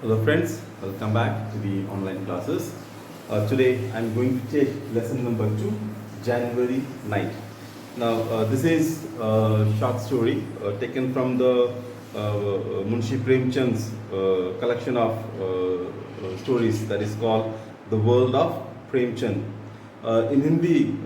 Hello friends, welcome back to the online classes. Today I'm going to take lesson number 2, January night. Now this is a short story taken from the Munshi Premchand's collection of stories that is called The World of Premchand. In Hindi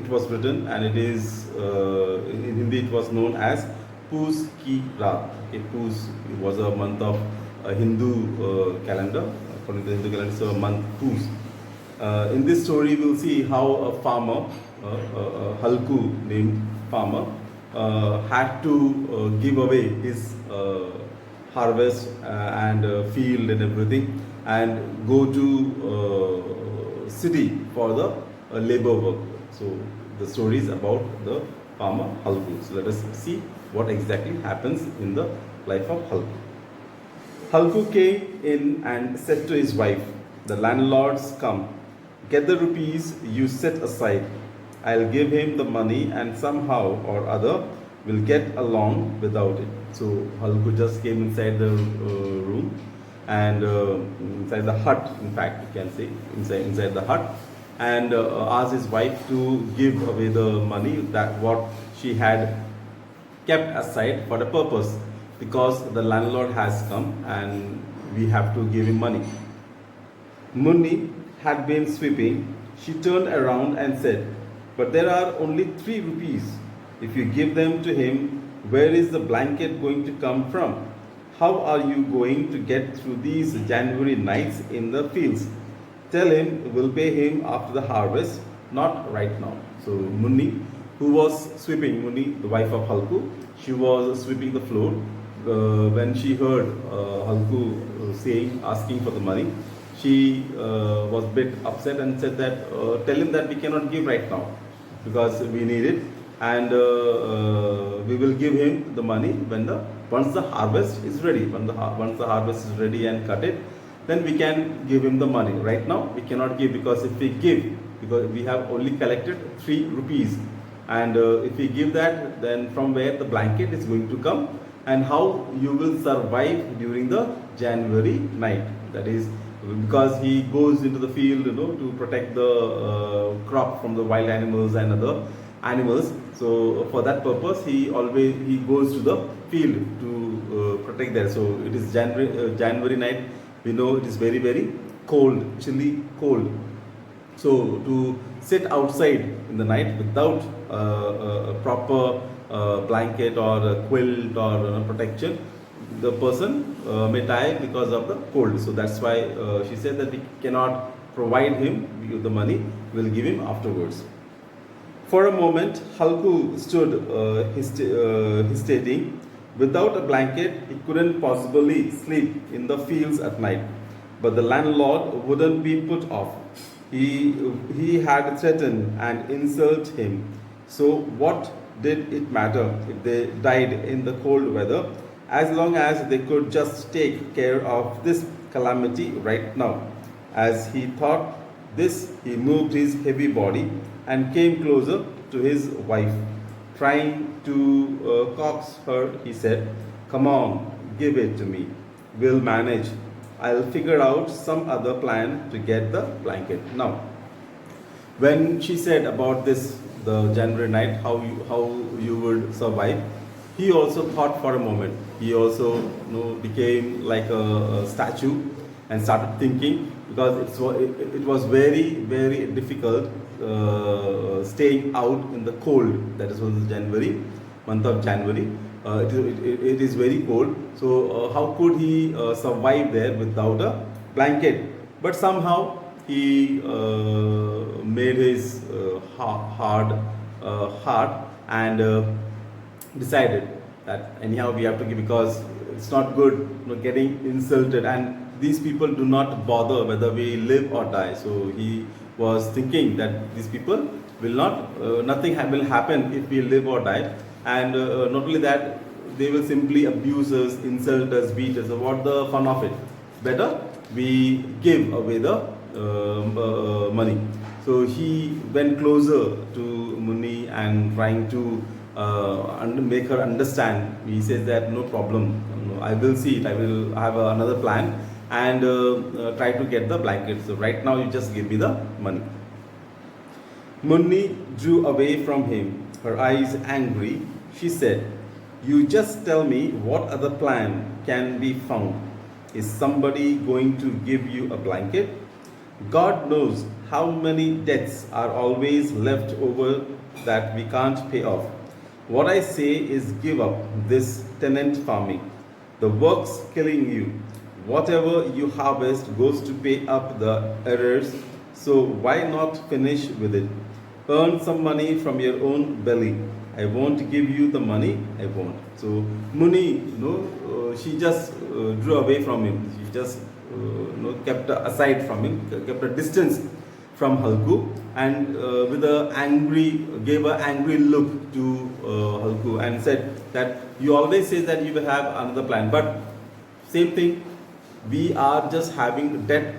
it was written and in Hindi it was known as Poos Ki Raat. Okay, Poos was a month of Hindu calendar. According to the Hindu calendar, it's a month Poos. In this story, we'll see how a farmer, Halku named farmer, had to give away his harvest and field and everything and go to city for the labor work. So the story is about the farmer Halku. So let us see what exactly happens in the life of Halku. Halku came in and said to his wife, "The landlord's come. Get the rupees you set aside. I'll give him the money and somehow or other will get along without it." So Halku just came inside the room and inside the hut, in fact, you can say, inside the hut, and asked his wife to give away the money that what she had kept aside for the purpose, because the landlord has come and we have to give him money. Munni had been sweeping. She turned around and said, "But there are only 3 rupees. If you give them to him, where is the blanket going to come from? How are you going to get through these January nights in the fields? Tell him we'll pay him after the harvest, not right now." So Munni, who was sweeping, Munni, the wife of Halku, she was sweeping the floor. When she heard Halku asking for the money, she was a bit upset and said that, "Tell him that we cannot give right now because we need it, and we will give him the money once the harvest is ready. Once the harvest is ready and cut it, then we can give him the money. Right now we cannot give, because if we give, because we have only collected 3 rupees, and if we give that, then from where the blanket is going to come, and how you will survive during the January night." That is because he goes into the field, to protect the crop from the wild animals and other animals. So for that purpose, he goes to the field to protect there. So it is January night. We know it is very, very cold, chilly, cold. So to sit outside in the night without a proper blanket or a quilt or protection, the person may die because of the cold. So that's why she said that we cannot provide him with the money, we will give him afterwards. For a moment, Halku stood hesitating. Without a blanket, he couldn't possibly sleep in the fields at night. But the landlord wouldn't be put off. He had threatened and insulted him. So what did it matter if they died in the cold weather, as long as they could just take care of this calamity right now? As he thought this, he moved his heavy body and came closer to his wife. Trying to coax her, he said, "Come on, give it to me. We'll manage. I'll figure out some other plan to get the blanket." Now, when she said about this, the January night, how you would survive, he also thought for a moment. He also became like a statue and started thinking, because it was very, very difficult staying out in the cold. That is was January, month of January. It is very cold. So how could he survive there without a blanket? But somehow he made his hard heart and decided that anyhow we have to give, because it's not good getting insulted, and these people do not bother whether we live or die. So he was thinking that these people will not, nothing will happen if we live or die, and not only that, they will simply abuse us, insult us, beat us. So what the fun of it? Better we give away the money. So he went closer to Munni and trying to and make her understand. He says that no problem, no, I will see it, I will have another plan and try to get the blanket. So right now you just give me the money. Munni drew away from him, her eyes angry. She said, "You just tell me what other plan can be found. Is somebody going to give you a blanket? God knows how many debts are always left over that we can't pay off. What I say is give up this tenant farming. The work's killing you. Whatever you harvest goes to pay up the arrears, so why not finish with it? Earn some money from your own belly. I won't give you the money, I won't." So Muni, she just drew away from him. She just kept aside from him, kept a distance from Halku, and with a angry, gave an angry look to Halku and said that you always say that you will have another plan, but same thing, we are just having debt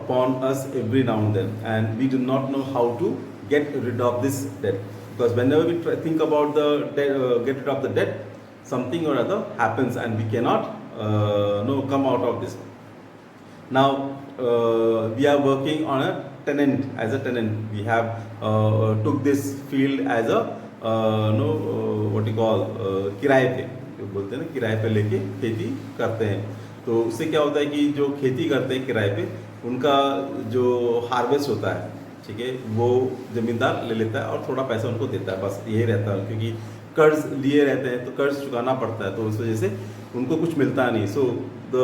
upon us every now and we do not know how to get rid of this debt. Because whenever we think about the debt, get rid of the debt, something or other happens and we cannot come out of this. Now we are working on a tenant, as a tenant. We have took this field as a what you call किराए पे, बोलते हैं ना, किराए पे लेके खेती करते हैं. तो उससे क्या होता है कि जो खेती करते हैं किराए पे, उनका जो हार्वेस्ट होता है, ठीक है, वो ज़मींदार ले लेता है और थोड़ा पैसा उनको देता है, बस यही रहता है. क्योंकि कर्ज लिए रहते हैं तो कर्ज चुकाना पड़ता है, तो उस वजह से उनको कुछ मिलता नहीं. So the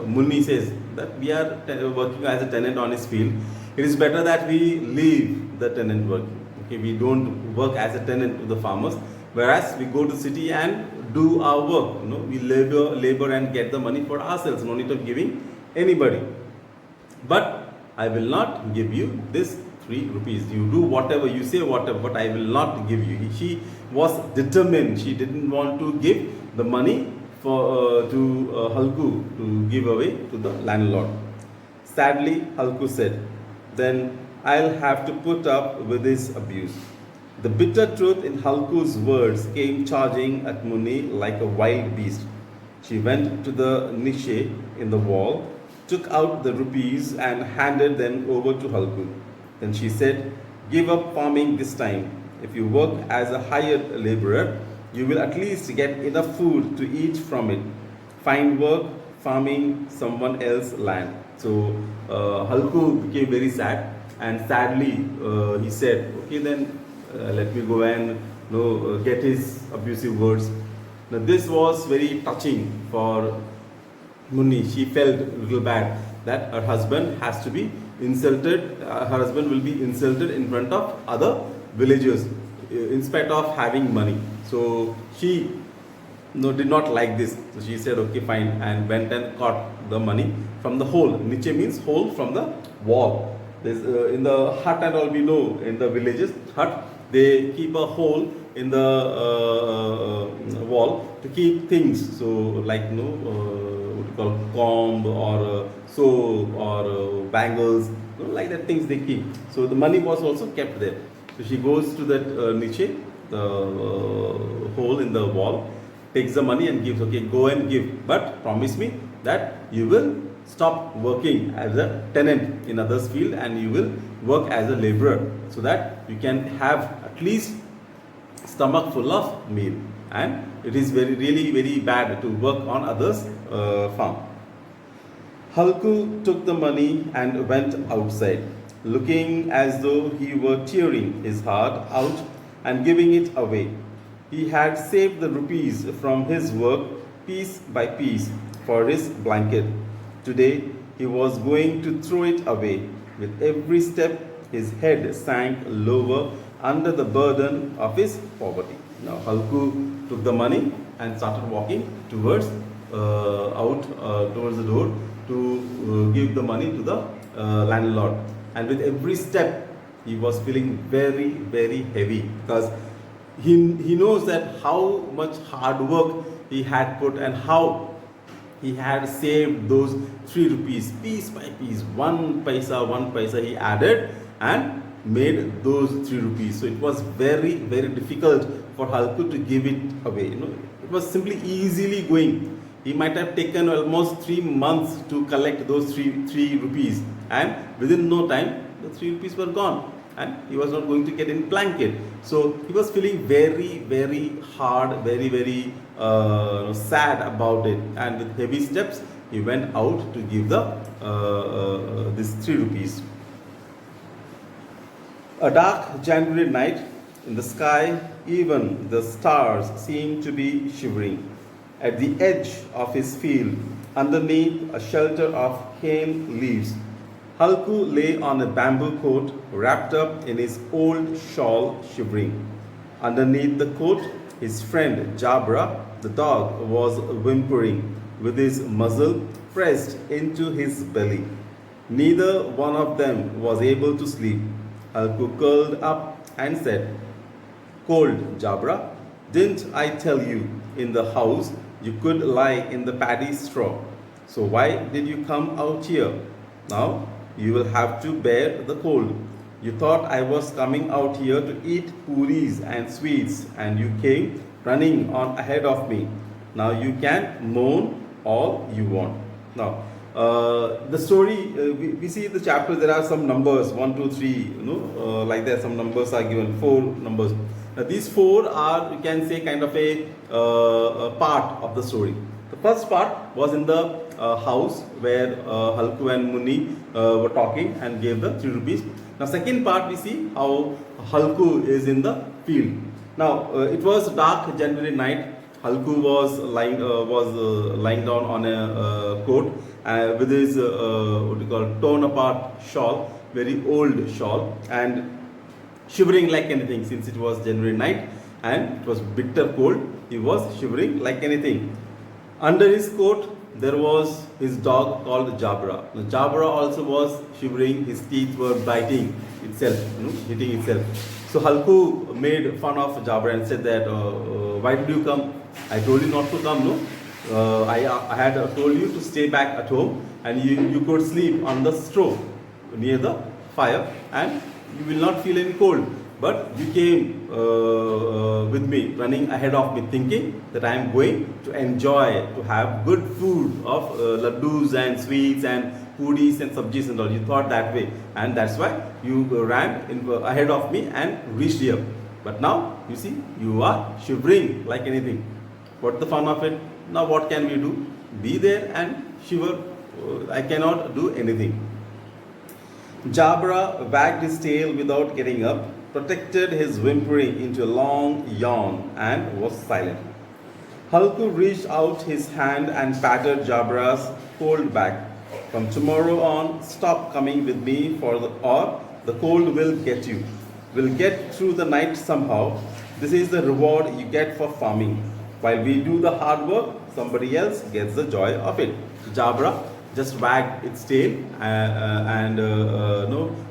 Munni says that we are working as a tenant on his field. It is better that we leave the tenant work. Okay, we don't work as a tenant to the farmers, whereas we go to city and do our work. We labor and get the money for ourselves. No need of giving anybody. But I will not give you this 3 rupees. You do whatever, you say whatever, but I will not give you. She was determined. She didn't want to give the money to Halku to give away to the landlord. Sadly, Halku said, "Then I'll have to put up with this abuse." The bitter truth in Halku's words came charging at Muni like a wild beast. She went to the niche in the wall, took out the rupees and handed them over to Halku. Then she said, "Give up farming this time. If you work as a hired laborer, you will at least get enough food to eat from it. Find work farming someone else's land." So Halku became very sad, and sadly he said, "Okay, then let me go and get his abusive words." Now this was very touching for Munni. She felt a little bad that her husband has to be insulted. Her husband will be insulted in front of other villagers in spite of having money. So she did not like this. So she said, "Okay, fine," and went and caught the money from the hole. Niche means hole from the wall. There's, in the hut and all, we know in the villages, hut, they keep a hole in the wall to keep things. So like what you call comb or soap or bangles, like that things they keep. So the money was also kept there. So she goes to that niche, the hole in the wall, takes the money and gives. "Okay, go and give, but promise me that you will stop working as a tenant in others' field and you will work as a laborer, so that you can have at least stomach full of meal. And it is really very bad to work on others' farm." Halku took the money and went outside, looking as though he were tearing his heart out and giving it away. He had saved the rupees from his work piece by piece for his blanket. Today he was going to throw it away. With every step his head sank lower under the burden of his poverty. Now Halku took the money and started walking towards towards the door to give the money to the landlord. And with every step he was feeling very heavy, because he knows that how much hard work he had put and how he had saved those 3 rupees piece by piece, one paisa he added, and made those 3 rupees. So it was very, very difficult for Halku to give it away. It was simply easily going. He might have taken almost 3 months to collect those three rupees, and within no time the 3 rupees were gone, and he was not going to get any blanket. So he was feeling very, very hard, very, very sad about it, and with heavy steps he went out to give the this 3 rupees. A dark January night, in the sky even the stars seemed to be shivering. At the edge of his field, underneath a shelter of cane leaves, Halku lay on a bamboo coat wrapped up in his old shawl, shivering. Underneath the coat, his friend Jabra, the dog, was whimpering, with his muzzle pressed into his belly. Neither one of them was able to sleep. Halku curled up and said, "Cold, Jabra, didn't I tell you in the house you could lie in the paddy straw? So why did you come out here? Now you will have to bear the cold. You thought I was coming out here to eat puris and sweets, and you came running on ahead of me. Now you can moan all you want." Now, the story, we see the chapter, there are some numbers, 1, 2, 3, like that, some numbers are given, 4 numbers. These 4 are, you can say, kind of a part of the story. The first part was in the house where Halku and Muni were talking and gave the 3 rupees. Now, second part we see how Halku is in the field. Now, it was dark January night. Halku was lying down on a coat with his torn apart shawl, very old shawl, and shivering like anything, since it was January night and it was bitter cold. He was shivering like anything. Under his coat there was his dog called Jabra. Now, Jabra also was shivering. His teeth were biting itself, hitting itself. So Halku made fun of Jabra and said that, "Why did you come? I told you not to come, no? I had told you to stay back at home, and you could sleep on the straw near the fire, and you will not feel any cold. But you came with me, running ahead of me, thinking that I am going to enjoy, to have good food of laddus and sweets and puris and sabjis and all. You thought that way, and that's why you ran ahead of me and reached here. But now, you see, you are shivering like anything. What's the fun of it? Now what can we do? Be there and shiver. I cannot do anything." Jabra wagged his tail without getting up, protected his whimpering into a long yawn, and was silent. Halku reached out his hand and patted Jabra's cold back. "From tomorrow on, stop coming with me, or the cold will get you. We'll get through the night somehow. This is the reward you get for farming. While we do the hard work, somebody else gets the joy of it." Jabra just wagged its tail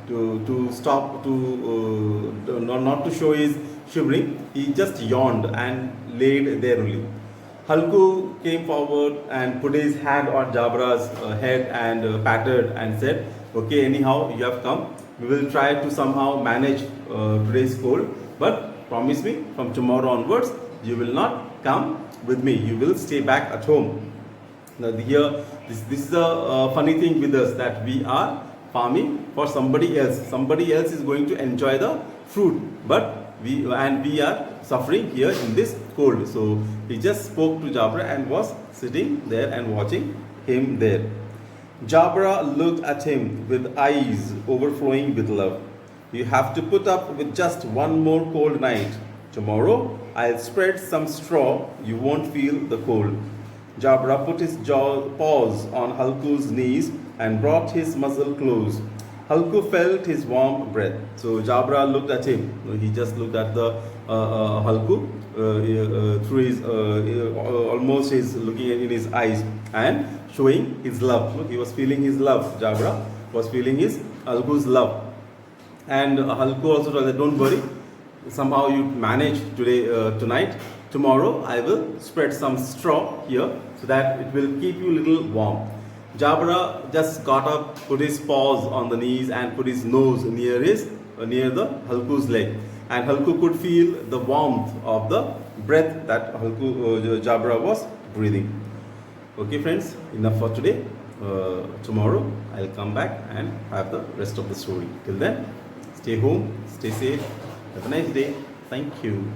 to stop, not to show his shivering. He just yawned and laid there only. Halku came forward and put his hand on Jabra's head and patted and said, "Okay, anyhow, you have come. We will try to somehow manage today's cold, but promise me, from tomorrow onwards, you will not come with me. You will stay back at home." Now here, this is a funny thing with us, that we are farming for somebody else. Somebody else is going to enjoy the fruit, but we are suffering here in this cold. So he just spoke to Jabra and was sitting there and watching him there. Jabra looked at him with eyes overflowing with love. "You have to put up with just one more cold night. Tomorrow I'll spread some straw. You won't feel the cold." Jabra put his paws on Halku's knees and brought his muzzle close. Halku felt his warm breath. So Jabra looked at him. He just looked at the Halku through his almost his looking in his eyes and showing his love. He was feeling his love. Jabra was feeling his Halku's love, and Halku also told that, "Don't worry. Somehow you manage today, tonight. Tomorrow I will spread some straw here so that it will keep you a little warm." Jabra just got up, put his paws on the knees and put his nose near his near the Halku's leg, and Halku could feel the warmth of the breath that Jabra was breathing. Okay friends, enough for today. Tomorrow I'll come back and have the rest of the story. Till then, stay home, stay safe, have a nice day. Thank you.